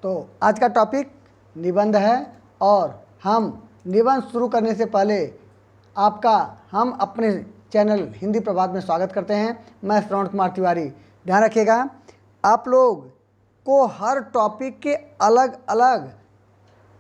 तो आज का टॉपिक निबंध है और हम निबंध शुरू करने से पहले आपका हम अपने चैनल हिंदी प्रभात में स्वागत करते हैं। मैं श्रवण कुमार तिवारी। ध्यान रखिएगा, आप लोग को हर टॉपिक के अलग अलग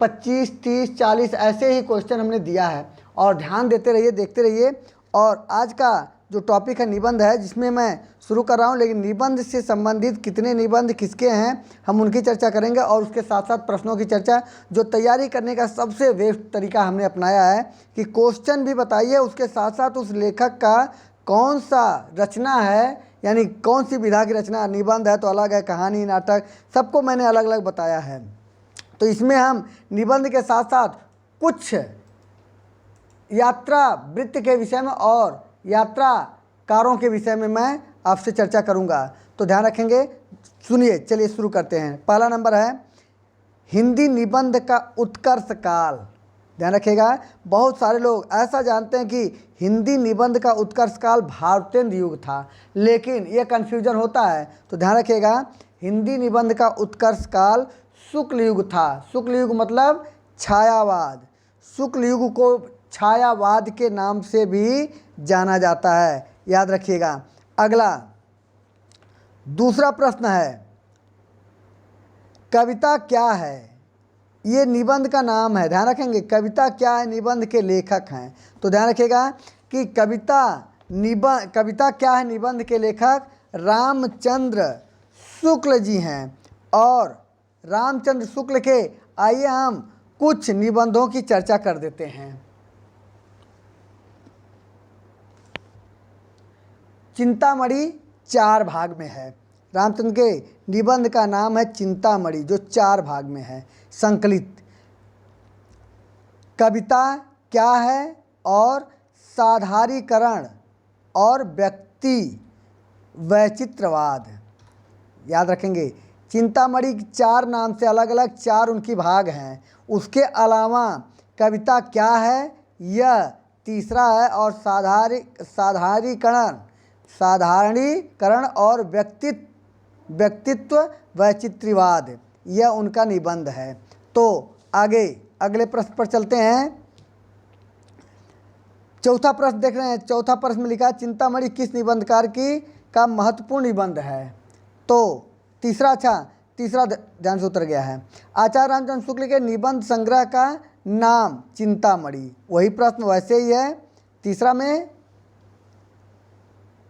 25, 30, 40 ऐसे ही क्वेश्चन हमने दिया है और ध्यान देते रहिए, देखते रहिए। और आज का जो टॉपिक है निबंध है, जिसमें मैं शुरू कर रहा हूं, लेकिन निबंध से संबंधित कितने निबंध किसके हैं हम उनकी चर्चा करेंगे और उसके साथ साथ प्रश्नों की चर्चा। जो तैयारी करने का सबसे बेस्ट तरीका हमने अपनाया है कि क्वेश्चन भी बताइए, उसके साथ साथ उस लेखक का कौन सा रचना है, यानी कौन सी विधा की रचना। निबंध है तो अलग है, कहानी, नाटक, सबको मैंने अलग अलग बताया है। तो इसमें हम निबंध के साथ साथ कुछ यात्रा वृत्त के विषय में और यात्राकारों के विषय में मैं आपसे चर्चा करूंगा। तो ध्यान रखेंगे, सुनिए। चलिए शुरू करते हैं। पहला नंबर है हिंदी निबंध का उत्कर्ष काल। ध्यान रखिएगा, बहुत सारे लोग ऐसा जानते हैं कि हिंदी निबंध का उत्कर्ष काल भारतेंद्र युग था, लेकिन यह कन्फ्यूजन होता है। तो ध्यान रखिएगा, हिंदी निबंध का उत्कर्ष काल शुक्ल युग था। शुक्ल युग मतलब छायावाद। शुक्ल युग को छायावाद के नाम से भी जाना जाता है, याद रखिएगा। अगला दूसरा प्रश्न है, कविता क्या है? ये निबंध का नाम है। ध्यान रखेंगे, कविता क्या है निबंध के लेखक हैं। तो ध्यान रखिएगा कि कविता क्या है निबंध के लेखक रामचंद्र शुक्ल जी हैं। और रामचंद्र शुक्ल के आइए हम कुछ निबंधों की चर्चा कर देते हैं। चिंतामणि 4 भाग में है। रामचंद्र के निबंध का नाम है चिंतामणि, जो 4 भाग में है संकलित। कविता क्या है और साधारीकरण और व्यक्ति वैचित्रवाद। याद रखेंगे, चिंतामणि 4 नाम से अलग अलग 4 उनकी भाग हैं। उसके अलावा कविता क्या है यह तीसरा है, और साधारणीकरण और व्यक्तित्व वैचित्र्यवाद, यह उनका निबंध है। तो आगे अगले प्रश्न पर चलते हैं। चौथा प्रश्न देख रहे हैं। चौथा प्रश्न में लिखा है चिंतामणि किस निबंधकार का महत्वपूर्ण निबंध है? तो तीसरा ध्यान से उतर गया है। आचार्य रामचंद्र शुक्ल के निबंध संग्रह का नाम चिंतामणि, वही प्रश्न वैसे ही है तीसरा में,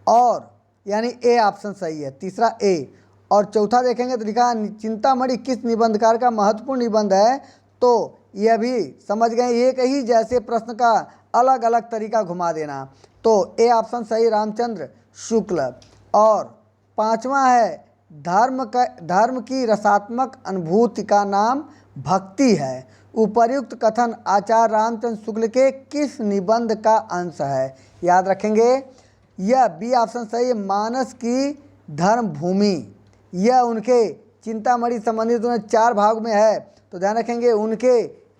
और यानी ए ऑप्शन सही है, तीसरा ए। और चौथा देखेंगे तो लिखा चिंतामणि किस निबंधकार का महत्वपूर्ण निबंध है। तो यह भी समझ गए, एक ही जैसे प्रश्न का अलग अलग तरीका घुमा देना। तो ए ऑप्शन सही, रामचंद्र शुक्ल। और पांचवा है धर्म की रसात्मक अनुभूति का नाम भक्ति है। उपर्युक्त कथन आचार्य रामचंद्र शुक्ल के किस निबंध का अंश है? याद रखेंगे, यह बी ऑप्शन सही है, मानस की धर्म भूमि। यह उनके चिंतामणि संबंधित 4 भाग में है। तो ध्यान रखेंगे, उनके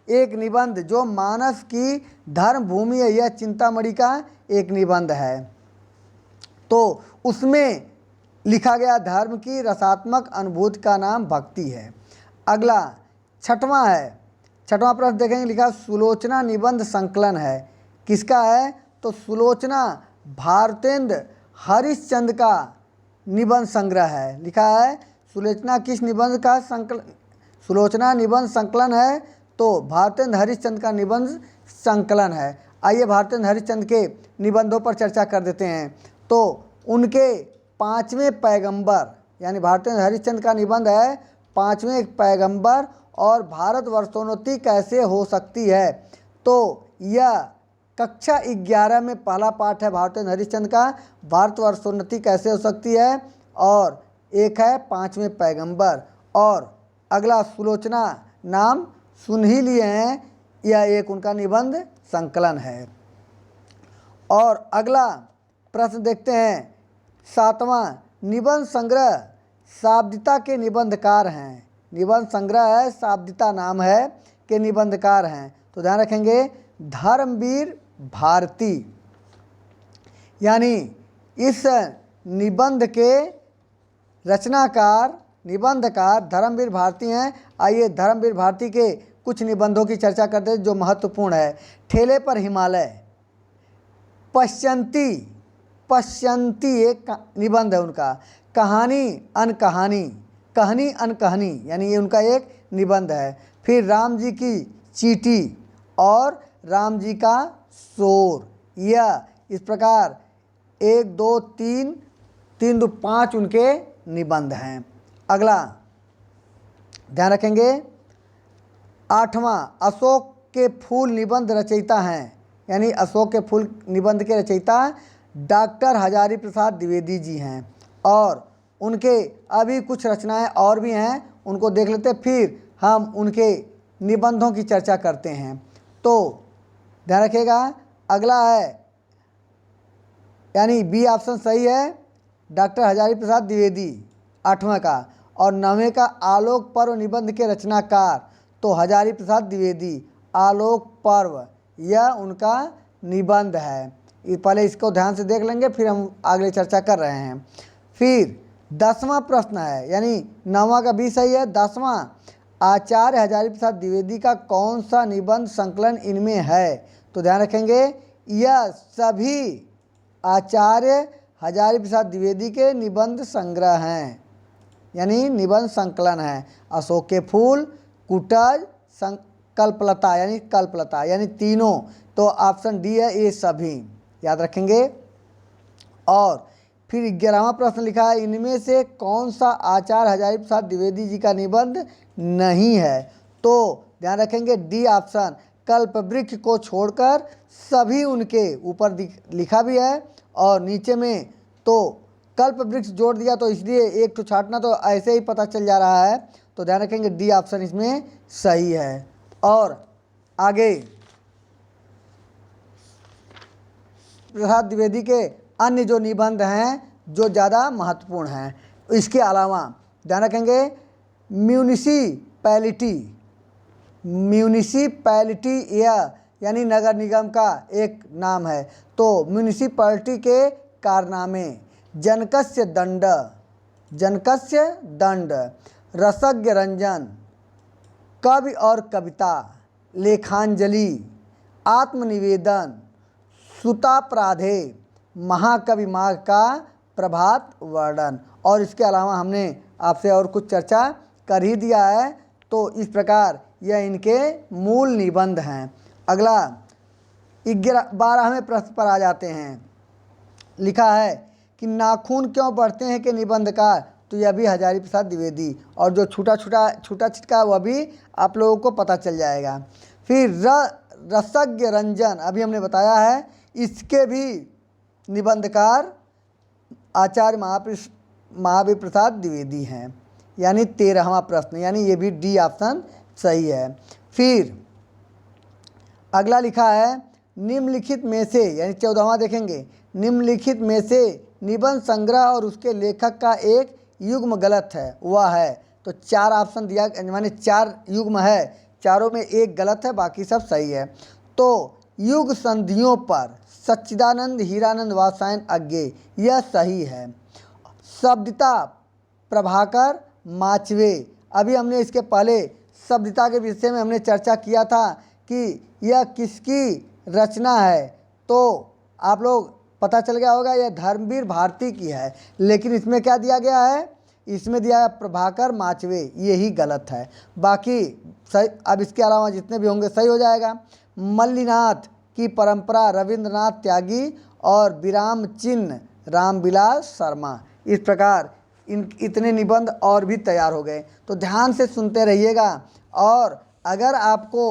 एक निबंध जो मानस की धर्म भूमि है, यह चिंतामणि का एक निबंध है। तो उसमें लिखा गया धर्म की रसात्मक अनुभूति का नाम भक्ति है। अगला छठवां प्रश्न देखेंगे, लिखा सुलोचना निबंध संकलन है। किसका है? तो सुलोचना भारतेंद्र हरिश्चंद्र का निबंध संग्रह है। लिखा है सुलोचना किस निबंध का संकलन? सुलोचना निबंध संकलन है, तो भारतेंद्र हरिश्चंद्र का निबंध संकलन है। आइए भारतेंद्र हरिश्चंद्र के निबंधों पर चर्चा कर देते हैं। तो उनके 5वें पैगंबर, यानी भारतेंद्र हरिश्चंद्र का निबंध है 5वें पैगंबर और भारतवर्षोन्नति कैसे हो सकती है। तो यह कक्षा 11 में पहला पाठ है भारतेंद्र हरिश्चंद्र का, भारतवर्षोन्नति कैसे हो सकती है। और एक है 5वें पैगंबर। और अगला सुलोचना नाम सुन ही लिए हैं, यह एक उनका निबंध संकलन है। और अगला प्रश्न देखते हैं 7वां, निबंध संग्रह शाब्दिता के निबंधकार हैं। निबंध संग्रह है, शाब्दिता नाम है के निबंधकार हैं। तो ध्यान रखेंगे, धर्मवीर भारती, यानी इस निबंध के रचनाकार निबंधकार धर्मवीर भारती हैं। आइए धर्मवीर भारती के कुछ निबंधों की चर्चा करते हैं जो महत्वपूर्ण है। ठेले पर हिमालय, पश्यंती, पश्यंती एक निबंध है उनका। कहानी अनकहानी, कहनी अनकहनी, यानी ये उनका एक निबंध है। फिर राम जी की चींटी और राम जी का शोर, यह इस प्रकार 1 2 3 3 2 5 उनके निबंध हैं। अगला ध्यान रखेंगे, 8वां अशोक के फूल निबंध रचयिता हैं, यानी अशोक के फूल निबंध के रचयिता डॉक्टर हजारी प्रसाद द्विवेदी जी हैं। और उनके अभी कुछ रचनाएं और भी हैं, उनको देख लेते हैं, फिर हम उनके निबंधों की चर्चा करते हैं। तो ध्यान रखिएगा, अगला है यानी बी ऑप्शन सही है, डॉक्टर हजारी प्रसाद द्विवेदी 8वां का। और 9वें का आलोक पर्व निबंध के रचनाकार तो हजारी प्रसाद द्विवेदी, आलोक पर्व यह उनका निबंध है। पहले इसको ध्यान से देख लेंगे, फिर हम आगे चर्चा कर रहे हैं। फिर 10वां प्रश्न है, यानी 9वां का भी सही है। 10वां आचार्य हजारी प्रसाद द्विवेदी का कौन सा निबंध संकलन इनमें है? तो ध्यान रखेंगे, यह सभी आचार्य हजारी प्रसाद द्विवेदी के निबंध संग्रह हैं, यानी निबंध संकलन है। अशोक के फूल, कुटज, कल्पलता यानी कल्पलता, यानी तीनों। तो ऑप्शन डी है, ये सभी याद रखेंगे। और फिर 11वां प्रश्न लिखा है, इनमें से कौन सा आचार्य हजारी प्रसाद द्विवेदी जी का निबंध नहीं है? तो ध्यान रखेंगे डी ऑप्शन, कल्प वृक्ष को छोड़कर सभी उनके ऊपर लिखा भी है और नीचे में तो कल्प वृक्ष जोड़ दिया, तो इसलिए एक तो छाटना तो ऐसे ही पता चल जा रहा है। तो ध्यान रखेंगे डी ऑप्शन इसमें सही है। और आगे प्रसाद द्विवेदी के अन्य जो निबंध हैं जो ज़्यादा महत्वपूर्ण हैं, इसके अलावा ध्यान रखेंगे म्यूनिसिपैलिटी, म्यूनिसिपैलिटी यानी नगर निगम का एक नाम है। तो म्यूनिसिपैलिटी के कारनामे, जनकस्य दंड, जनकस्य दंड, रसज्ञ रंजन, कवि और कविता, लेखांजलि, आत्मनिवेदन, सुतापराधे, महाकवि माघ का प्रभात वर्णन। और इसके अलावा हमने आपसे और कुछ चर्चा कर ही दिया है। तो इस प्रकार यह इनके मूल निबंध हैं। अगला 12वें प्रश्न पर आ जाते हैं। लिखा है कि नाखून क्यों बढ़ते हैं के निबंधकार, तो यह भी हजारी प्रसाद द्विवेदी। और जो छूटा छिटका वह भी आप लोगों को पता चल जाएगा। फिर रसज्ञ रंजन अभी हमने बताया है, इसके भी निबंधकार आचार्य महावीर प्रसाद द्विवेदी हैं, यानी 13वां प्रश्न, यानी ये भी डी ऑप्शन सही है। फिर अगला लिखा है, निम्नलिखित में से, यानी 14वां देखेंगे, निम्नलिखित में से निबंध संग्रह और उसके लेखक का एक युग्म गलत है, वह है। तो 4 ऑप्शन दिया, माने 4 युग्म है, चारों में एक गलत है, बाकी सब सही है। तो युग संधियों पर सच्चिदानंद हीरानंद वात्स्यायन अज्ञे, यह सही है। शब्दिता प्रभाकर माचवे, अभी हमने इसके पहले शब्दिता के विषय में हमने चर्चा किया था कि यह किसकी रचना है, तो आप लोग पता चल गया होगा, यह धर्मवीर भारती की है। लेकिन इसमें क्या दिया गया है, इसमें दिया है प्रभाकर माचवे, यही गलत है, बाकी सही। अब इसके अलावा जितने भी होंगे सही हो जाएगा। मल्लीनाथ की परंपरा रविंद्रनाथ त्यागी और विराम चिन्ह रामविलास शर्मा। इस प्रकार इतने निबंध और भी तैयार हो गए। तो ध्यान से सुनते रहिएगा। और अगर आपको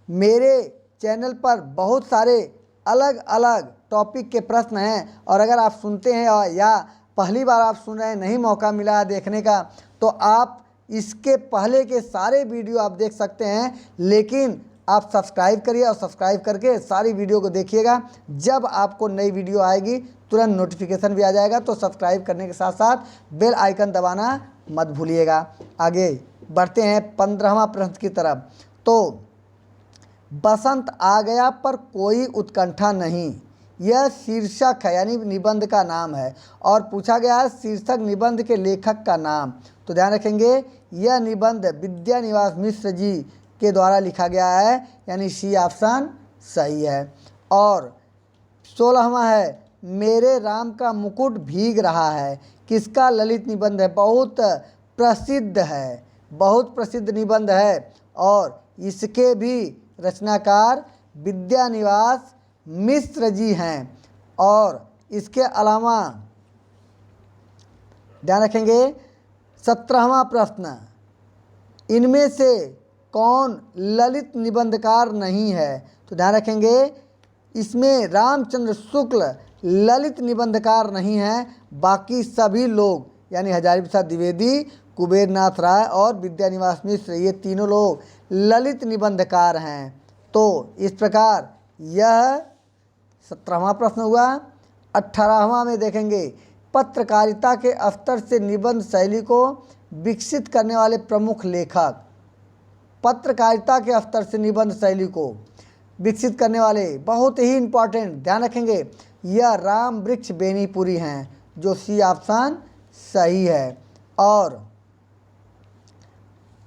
मेरे चैनल पर बहुत सारे अलग अलग टॉपिक के प्रश्न हैं और अगर आप सुनते हैं या पहली बार आप सुन रहे हैं, नहीं मौका मिला है देखने का, तो आप इसके पहले के सारे वीडियो आप देख सकते हैं। लेकिन आप सब्सक्राइब करिए और सब्सक्राइब करके सारी वीडियो को देखिएगा। जब आपको नई वीडियो आएगी तुरंत नोटिफिकेशन भी आ जाएगा। तो सब्सक्राइब करने के साथ साथ बेल आइकन दबाना मत भूलिएगा। आगे बढ़ते हैं 15वां प्रश्न की तरफ। तो बसंत आ गया पर कोई उत्कंठा नहीं, यह शीर्षक है, यानी निबंध का नाम है। और पूछा गया है शीर्षक निबंध के लेखक का नाम। तो ध्यान रखेंगे यह निबंध विद्यानिवास मिश्र जी के द्वारा लिखा गया है, यानी सी ऑप्शन सही है। और 16वां है मेरे राम का मुकुट भीग रहा है, किसका ललित निबंध है? बहुत प्रसिद्ध है, बहुत प्रसिद्ध निबंध है और इसके भी रचनाकार विद्यानिवास मिश्र जी हैं। और इसके अलावा ध्यान रखेंगे 17वां प्रश्न, इनमें से कौन ललित निबंधकार नहीं है? तो ध्यान रखेंगे इसमें रामचंद्र शुक्ल ललित निबंधकार नहीं हैं, बाकी सभी लोग यानी हजारी प्रसाद द्विवेदी, कुबेरनाथ राय और विद्यानिवास मिश्र, ये तीनों लोग ललित निबंधकार हैं। तो इस प्रकार यह 17वां प्रश्न हुआ। 18वां में देखेंगे पत्रकारिता के स्तर से निबंध शैली को विकसित करने वाले प्रमुख लेखक। पत्रकारिता के स्तर से निबंध शैली को विकसित करने वाले बहुत ही इम्पॉर्टेंट, ध्यान रखेंगे यह राम वृक्ष बेनीपुरी हैं, जो सी ऑप्शन सही है। और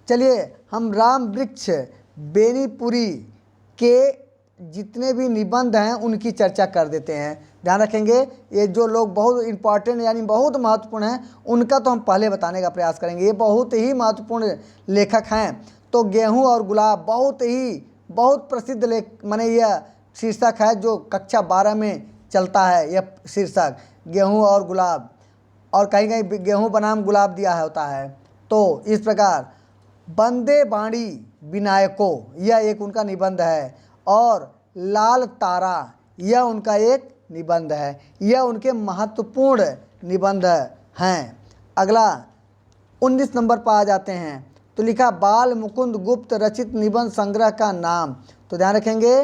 चलिए हम राम वृक्ष बेनीपुरी के जितने भी निबंध हैं उनकी चर्चा कर देते हैं। ध्यान रखेंगे ये जो लोग बहुत इम्पॉर्टेंट यानी बहुत महत्वपूर्ण हैं उनका तो हम पहले बताने का प्रयास करेंगे। ये बहुत ही महत्वपूर्ण लेखक हैं। तो गेहूं और गुलाब बहुत प्रसिद्ध लेख माने यह शीर्षक है जो कक्षा 12 में चलता है। यह शीर्षक गेहूं और गुलाब, और कहीं कहीं गेहूं बनाम गुलाब दिया होता है। तो इस प्रकार बंदे बाणी विनायको यह एक उनका निबंध है, और लाल तारा यह उनका एक निबंध है। यह उनके महत्वपूर्ण निबंध हैं। अगला 19 नंबर पर आ जाते हैं। तो लिखा बाल मुकुंद गुप्त रचित निबंध संग्रह का नाम। तो ध्यान रखेंगे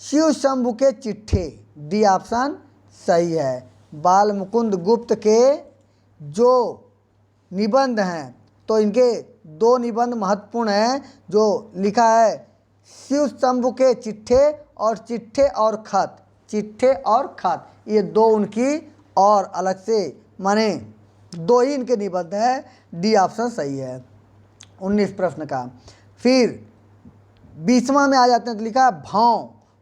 शिव शंभु के चिट्ठे, डी ऑप्शन सही है। बाल मुकुंद गुप्त के जो निबंध हैं तो इनके 2 निबंध महत्वपूर्ण हैं जो लिखा है शिव शंभु के चिट्ठे और चिट्ठे और खत, चिट्ठे और खत, ये 2 उनकी और अलग से माने 2 ही इनके निबंध है, डी ऑप्शन सही है 19 प्रश्न का। फिर 20वां में आ जाते हैं। तो लिखा है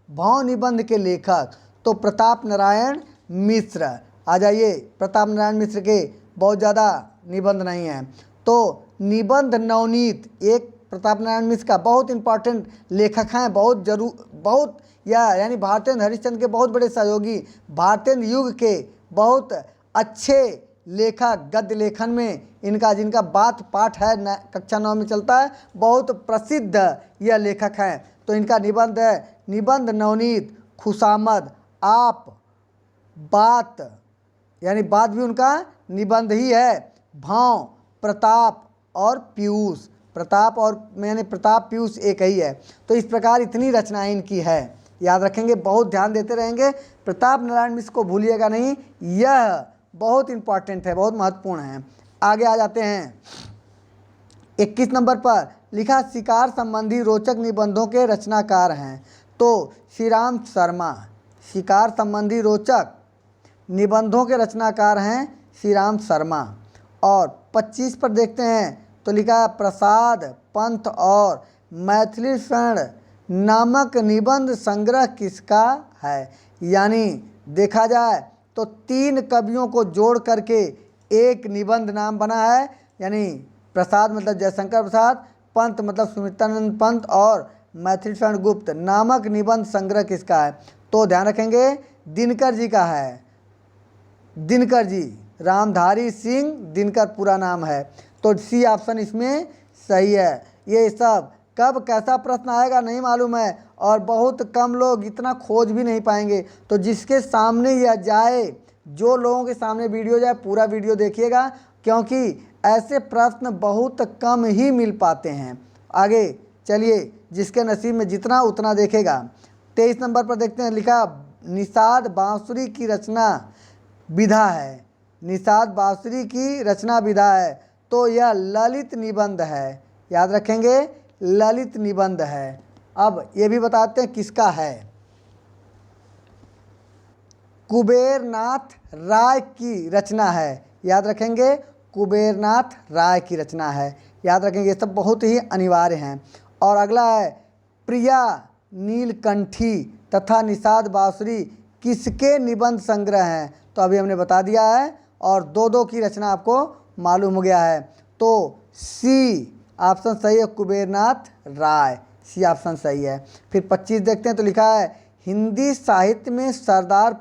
भाव निबंध के लेखक, तो प्रताप नारायण मिश्र। आ जाइए, प्रताप नारायण मिश्र के बहुत ज़्यादा निबंध नहीं हैं। तो निबंध नवनीत एक प्रताप नारायण मिश्र का बहुत इंपॉर्टेंट लेखक हैं, बहुत यानी भारतेंद्र हरिश्चंद्र के बहुत बड़े सहयोगी, भारतेंद्र युग के बहुत अच्छे लेखक, गद्य लेखन में इनका जिनका बात पाठ है कक्षा 9 में चलता है, बहुत प्रसिद्ध यह लेखक हैं। तो इनका निबंध है निबंध नवनीत, खुशामद, आप, बात यानी बात भी उनका निबंध ही है, भाव, प्रताप और पीयूष, प्रताप और मैंने प्रताप पीयूष एक ही है। तो इस प्रकार इतनी रचनाएं इनकी है, याद रखेंगे, बहुत ध्यान देते रहेंगे। प्रताप नारायण मिश्र को भूलिएगा नहीं, यह बहुत इंपॉर्टेंट है, बहुत महत्वपूर्ण है। आगे आ जाते हैं 21 नंबर पर। लिखा शिकार संबंधी रोचक निबंधों के रचनाकार हैं। तो श्रीराम शर्मा शिकार संबंधी रोचक निबंधों के रचनाकार हैं श्रीराम शर्मा। और 25 पर देखते हैं। तो लिखा प्रसाद पंथ और मैथिली स्वर्ण नामक निबंध संग्रह किसका है? यानी देखा जाए तो 3 कवियों को जोड़ करके एक निबंध नाम बना है, यानी प्रसाद मतलब जयशंकर प्रसाद, पंत मतलब सुमित्रानंद पंत और मैथिली स्वर्ण गुप्त नामक निबंध संग्रह किसका है? तो ध्यान रखेंगे दिनकर जी का है, दिनकर जी, रामधारी सिंह दिनकर पूरा नाम है। तो सी ऑप्शन इसमें सही है। ये सब कब कैसा प्रश्न आएगा नहीं मालूम है, और बहुत कम लोग इतना खोज भी नहीं पाएंगे। तो जिसके सामने यह जाए, जो लोगों के सामने वीडियो जाए, पूरा वीडियो देखिएगा, क्योंकि ऐसे प्रश्न बहुत कम ही मिल पाते हैं। आगे चलिए, जिसके नसीब में जितना उतना देखेगा। 23 नंबर पर देखते हैं। लिखा निषाद बांसुरी की रचना विधा है, निषाद बांसुरी की रचना विधा है। तो यह ललित निबंध है, याद रखेंगे ललित निबंध है। अब ये भी बताते हैं किसका है। कुबेरनाथ राय की रचना है, याद रखेंगे कुबेरनाथ राय की रचना है। याद रखेंगे, ये सब बहुत ही अनिवार्य हैं। और अगला है प्रिया नीलकंठी तथा निषाद बांसुरी किसके निबंध संग्रह हैं? तो अभी हमने बता दिया है और दो दो की रचना आपको मालूम हो गया है। तो सी ऑप्शन सही है, कुबेरनाथ राय, सी ऑप्शन सही है। फिर 25 देखते हैं, तो लिखा है हिंदी साहित्य में सरदार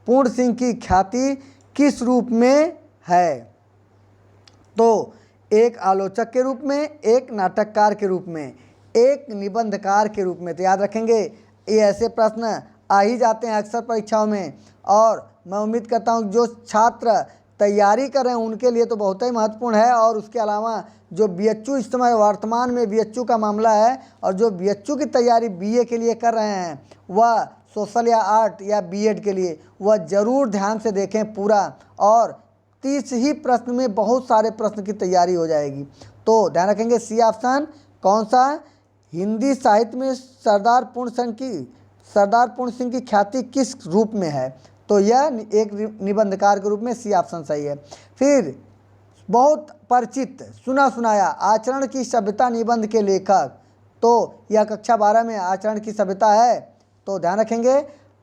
पूर्ण सिंह की ख्याति किस रूप में है? तो एक आलोचक के रूप में, एक नाटककार के रूप में, एक निबंधकार के रूप में। तो याद रखेंगे, ये ऐसे प्रश्न आ ही जाते हैं अक्सर परीक्षाओं में, और मैं उम्मीद करता हूँ जो छात्र तैयारी कर रहे हैं उनके लिए तो बहुत ही महत्वपूर्ण है। और उसके अलावा जो बीएचयू इस समय वर्तमान में बीएचयू का मामला है, और जो बीएचयू की तैयारी बीए के लिए कर रहे हैं, वह सोशल या आर्ट या बीएड के लिए, वह ज़रूर ध्यान से देखें पूरा। और 30 ही प्रश्न में बहुत सारे प्रश्न की तैयारी हो जाएगी। तो ध्यान रखेंगे, सी ऑप्शन कौन सा? हिंदी साहित्य में सरदार पूर्ण सिंह की ख्याति किस रूप में है? तो यह एक निबंधकार के रूप में, सी ऑप्शन सही है। फिर बहुत परिचित सुना सुनाया आचरण की सभ्यता निबंध के लेखक, तो यह कक्षा 12 में आचरण की सभ्यता है। तो ध्यान रखेंगे,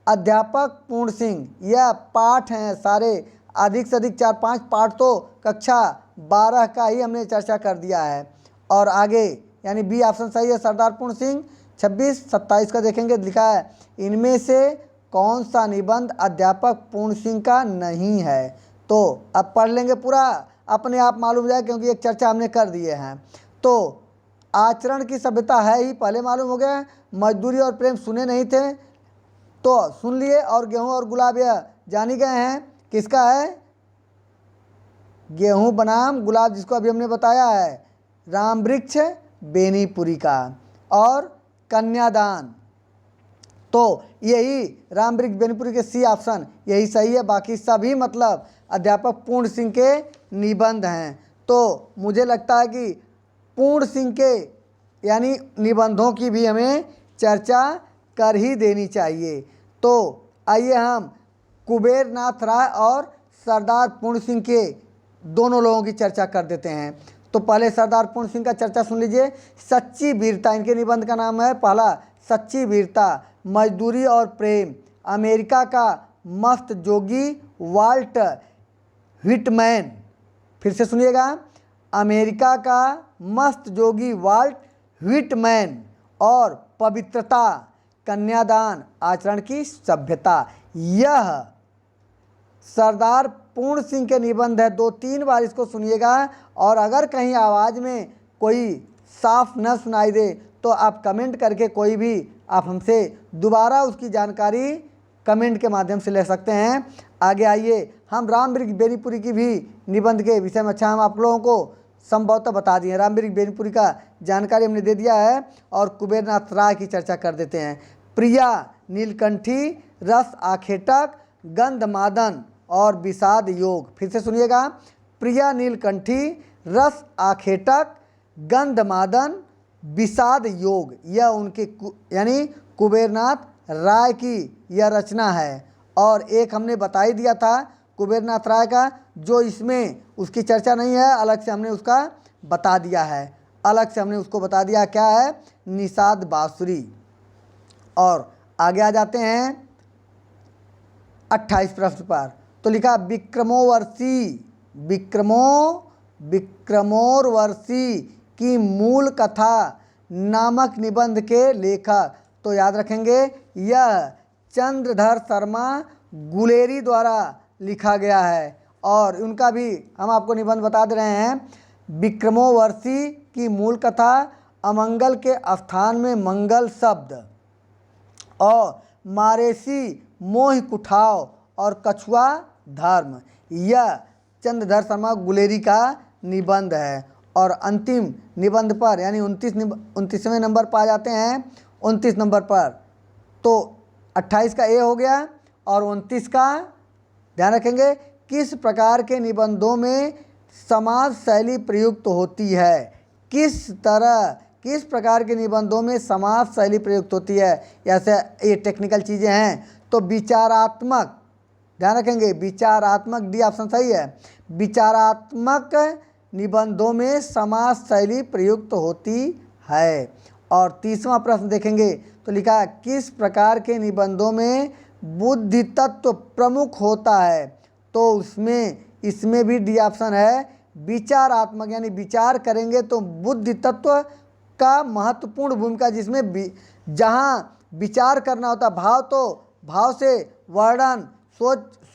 अध्यापक पूर्ण सिंह, यह पाठ हैं सारे, अधिक से अधिक 4-5 पाठ तो कक्षा 12 का ही हमने चर्चा कर दिया है। और आगे यानी बी ऑप्शन सही है, सरदार पूर्ण सिंह। 26-27 का देखेंगे, लिखा है इनमें से कौन सा निबंध अध्यापक पूर्ण सिंह का नहीं है? तो अब पढ़ लेंगे पूरा, अपने आप मालूम हो जाए, क्योंकि एक चर्चा हमने कर दिए हैं। तो आचरण की सभ्यता है ही, पहले मालूम हो गया। मजदूरी और प्रेम सुने नहीं थे तो सुन लिए। और गेहूं और गुलाब यह जानी गए हैं, किसका है? गेहूं बनाम गुलाब, जिसको अभी हमने बताया है, राम वृक्ष बेनीपुरी का। और कन्यादान, तो यही राम वृक्ष बेनीपुरी के सी ऑप्शन यही सही है। बाकी सभी मतलब अध्यापक पूर्ण सिंह के निबंध हैं। तो मुझे लगता है कि पूर्ण सिंह के यानी निबंधों की भी हमें चर्चा कर ही देनी चाहिए। तो आइए हम कुबेरनाथ राय और सरदार पूर्ण सिंह के दोनों लोगों की चर्चा कर देते हैं। तो पहले सरदार पूर्ण सिंह का चर्चा सुन लीजिए। सच्ची वीरता, इनके निबंध का नाम है पहला सच्ची वीरता, मजदूरी और प्रेम, अमेरिका का मस्त जोगी वाल्ट व्हिटमैन, फिर से सुनिएगा, अमेरिका का मस्त जोगी वाल्ट व्हिटमैन, और पवित्रता, कन्यादान, आचरण की सभ्यता। यह सरदार पूर्ण सिंह के निबंध है। 2-3 बार इसको सुनिएगा, और अगर कहीं आवाज़ में कोई साफ न सुनाई दे तो आप कमेंट करके कोई भी आप हमसे दोबारा उसकी जानकारी कमेंट के माध्यम से ले सकते हैं। आगे आइए, हम राम वृक्ष बेनीपुरी की भी निबंध के विषय में हम आप लोगों को संभवतः बता दिए। राम वृक्ष बेनीपुरी का जानकारी हमने दे दिया है, और कुबेरनाथ राय की चर्चा कर देते हैं। प्रिया नीलकंठी, रस आखेटक, गंधमादन और विषाद योग, फिर से सुनिएगा, प्रिया नीलकंठी, रस आखेटक, गंधमादन, विषाद योग, यह उनके यानी कुबेरनाथ राय की यह रचना है। और एक हमने बता ही दिया था कुबेरनाथ राय का, जो इसमें उसकी चर्चा नहीं है, अलग से हमने उसका बता दिया है, अलग से हमने उसको बता दिया क्या है, निषाद बांसुरी। और आगे आ जाते हैं 28 प्रश्न पर। तो लिखा विक्रमोर्वशी की मूल कथा नामक निबंध के लेखक। तो याद रखेंगे, यह चंद्रधर शर्मा गुलेरी द्वारा लिखा गया है, और उनका भी हम आपको निबंध बता दे रहे हैं। विक्रमोर्वशी की मूल कथा, अमंगल के स्थान में मंगल शब्द, और मारेसी मोह कुठाव और कछुआ धर्म, यह चंद्रधर शर्मा गुलेरी का निबंध है। और अंतिम निबंध पर यानी 29वें नंबर पर आ जाते हैं, 29 नंबर पर। तो 28 का ए हो गया, और 29 का ध्यान रखेंगे, किस प्रकार के निबंधों में समाज शैली प्रयुक्त होती है? किस प्रकार के निबंधों में समाज शैली प्रयुक्त होती है? ऐसे ये टेक्निकल चीज़ें हैं। तो विचारात्मक, ध्यान रखेंगे, विचारात्मक, डी ऑप्शन सही है। विचारात्मक निबंधों में समास शैली प्रयुक्त होती है। और तीसरा प्रश्न देखेंगे तो लिखा है किस प्रकार के निबंधों में बुद्धि तत्व प्रमुख होता है। तो इसमें भी डी ऑप्शन है विचारात्मक, यानी विचार करेंगे तो बुद्धि तत्व का महत्वपूर्ण भूमिका, जिसमें जहाँ विचार करना होता भाव, तो भाव से वर्णन,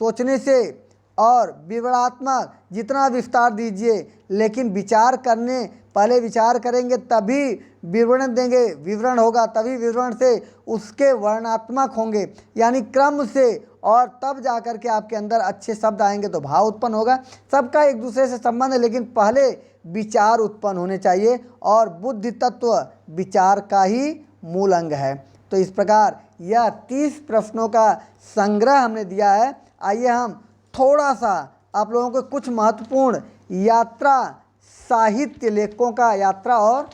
सोचने से और विवरणात्मक जितना विस्तार दीजिए, लेकिन विचार करने पहले विचार करेंगे तभी विवरण देंगे, विवरण होगा तभी विवरण से उसके वर्णनात्मक होंगे, यानी क्रम से, और तब जा कर के आपके अंदर अच्छे शब्द आएंगे तो भाव उत्पन्न होगा। सबका एक दूसरे से संबंध है, लेकिन पहले विचार उत्पन्न होने चाहिए, और बुद्धि तत्व विचार का ही मूल अंग है। तो इस प्रकार यह 30 प्रश्नों का संग्रह हमने दिया है। आइए हम थोड़ा सा आप लोगों को कुछ महत्वपूर्ण यात्रा साहित्य लेखकों का यात्रा और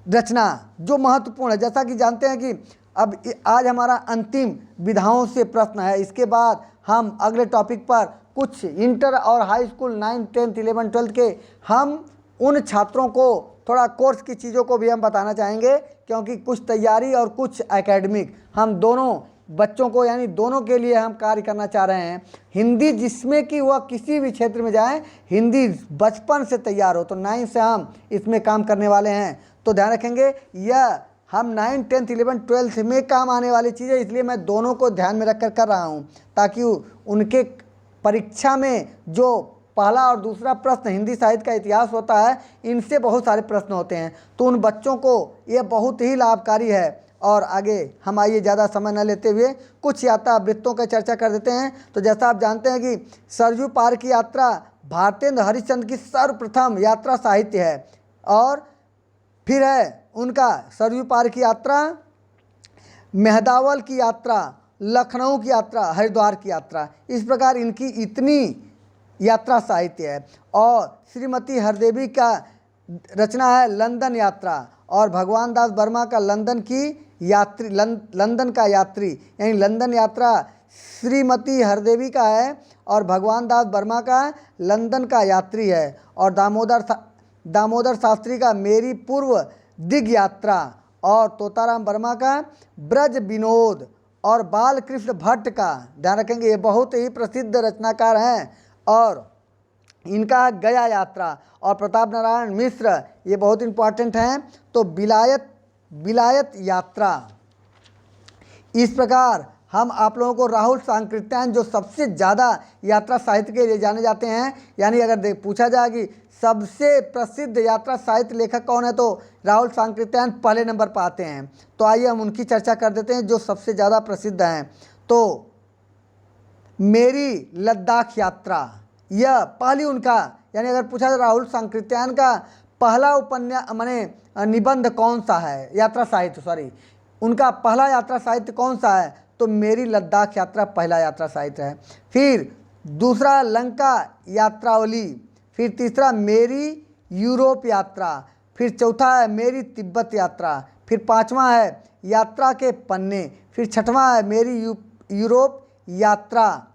रचना जो महत्वपूर्ण है, जैसा कि जानते हैं कि अब आज हमारा अंतिम विधाओं से प्रश्न है। इसके बाद हम अगले टॉपिक पर कुछ इंटर और हाई स्कूल 9, 10, 11, 12 के हम उन छात्रों को थोड़ा कोर्स की चीज़ों को भी हम बताना चाहेंगे, क्योंकि कुछ तैयारी और कुछ एकेडमिक हम दोनों बच्चों को, यानी दोनों के लिए हम कार्य करना चाह रहे हैं। हिंदी जिसमें कि वह किसी भी क्षेत्र में जाए, हिंदी बचपन से तैयार हो, तो 9 से हम इसमें काम करने वाले हैं। तो ध्यान रखेंगे यह हम 9, 10, 11, 12 में काम आने वाली चीज़ें, इसलिए मैं दोनों को ध्यान में रखकर कर रहा हूँ, ताकि उनके परीक्षा में जो पहला और दूसरा प्रश्न हिंदी साहित्य का इतिहास होता है, इनसे बहुत सारे प्रश्न होते हैं, तो उन बच्चों को ये बहुत ही लाभकारी है। और आगे हम आइए ज़्यादा समय न लेते हुए कुछ यात्रा वृत्तों की चर्चा कर देते हैं। तो जैसा आप जानते हैं कि सरयू पार की यात्रा भारतेंद्र हरिश्चंद्र की सर्वप्रथम यात्रा साहित्य है, और फिर है उनका सरयू पार की यात्रा, मेहदावल की यात्रा, लखनऊ की यात्रा, हरिद्वार की यात्रा। इस प्रकार इनकी इतनी यात्रा साहित्य है। और श्रीमती हरदेवी का रचना है लंदन यात्रा, और भगवान दास वर्मा का लंदन का यात्री, यानी लंदन यात्रा श्रीमती हरदेवी का है, और भगवान दास वर्मा का लंदन का यात्री है। और दामोदर शास्त्री का मेरी पूर्व दिग यात्रा, और तोताराम वर्मा का ब्रज विनोद, और बालकृष्ण भट्ट का, ध्यान रखेंगे ये बहुत ही प्रसिद्ध रचनाकार हैं, और इनका गया यात्रा, और प्रताप नारायण मिश्र ये बहुत इम्पॉर्टेंट हैं। तो विलायत यात्रा। इस प्रकार हम आप लोगों को राहुल सांकृत्यायन जो सबसे ज़्यादा यात्रा साहित्य के लिए जाने जाते हैं, यानी अगर पूछा जाए कि सबसे प्रसिद्ध यात्रा साहित्य लेखक कौन है, तो राहुल सांकृत्यायन पहले नंबर पर आते हैं। तो आइए हम उनकी चर्चा कर देते हैं जो सबसे ज़्यादा प्रसिद्ध हैं। तो मेरी लद्दाख यात्रा, यह पहली उनका, यानी अगर पूछा जाए राहुल सांकृत्यायन का पहला उपन्यास माने निबंध कौन सा है, यात्रा साहित्य उनका पहला यात्रा साहित्य कौन सा है, तो मेरी लद्दाख यात्रा पहला यात्रा साहित्य है। फिर दूसरा लंका यात्रावली, फिर तीसरा मेरी यूरोप यात्रा, फिर चौथा है मेरी तिब्बत यात्रा, फिर पांचवा है यात्रा के पन्ने, फिर छठवां है मेरी यूरोप यात्रा,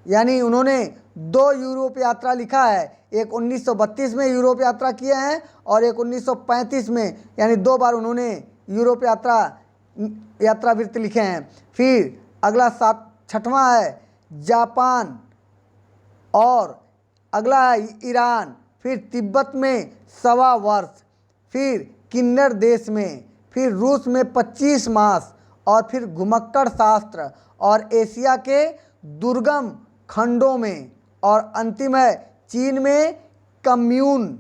यानी उन्होंने 2 यूरोप यात्रा लिखा है, एक 1932 में यूरोप यात्रा किए हैं, और एक 1935 में, यानी 2 बार उन्होंने यूरोप यात्रा वृत्त लिखे हैं। फिर अगला 6वां है जापान, और अगला है ईरान, फिर तिब्बत में 1.25 वर्ष, फिर किन्नर देश में, फिर रूस में 25 मास, और फिर घुमक्कड़ शास्त्र, और एशिया के दुर्गम खंडों में, और अंतिम है चीन में कम्यून।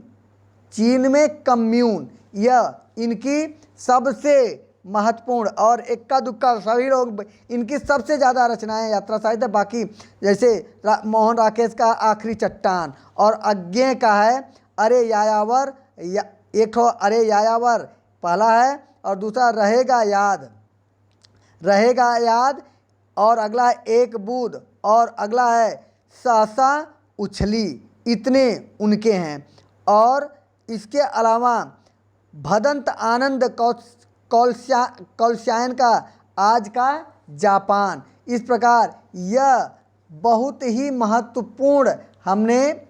यह इनकी सबसे महत्वपूर्ण और इक्का दुक्का सभी लोग इनकी सबसे ज़्यादा रचनाएं यात्रा साहित्य। बाकी जैसे मोहन राकेश का आखिरी चट्टान, और अज्ञेय का है अरे यायावर, एक तो अरे यायावर पहला है, और दूसरा रहेगा याद, और अगला है एक बूंद, और अगला है सहसा उछली। इतने उनके हैं। और इसके अलावा भदंत आनंद कौलस्यायन का आज का जापान। इस प्रकार यह बहुत ही महत्वपूर्ण हमने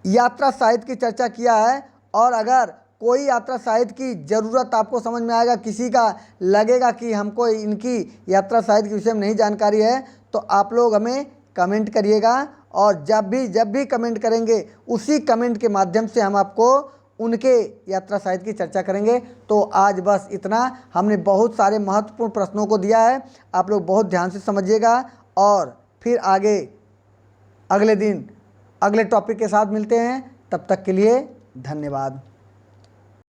यात्रा साहित्य की चर्चा किया है। और अगर कोई यात्रा साहित्य की ज़रूरत आपको समझ में आएगा, किसी का लगेगा कि हमको इनकी यात्रा साहित्य के विषय में नहीं जानकारी है, तो आप लोग हमें कमेंट करिएगा। और जब भी कमेंट करेंगे, उसी कमेंट के माध्यम से हम आपको उनके यात्रा साहित्य की चर्चा करेंगे। तो आज बस इतना। हमने बहुत सारे महत्वपूर्ण प्रश्नों को दिया है, आप लोग बहुत ध्यान से समझिएगा। और फिर आगे अगले दिन अगले टॉपिक के साथ मिलते हैं। तब तक के लिए धन्यवाद।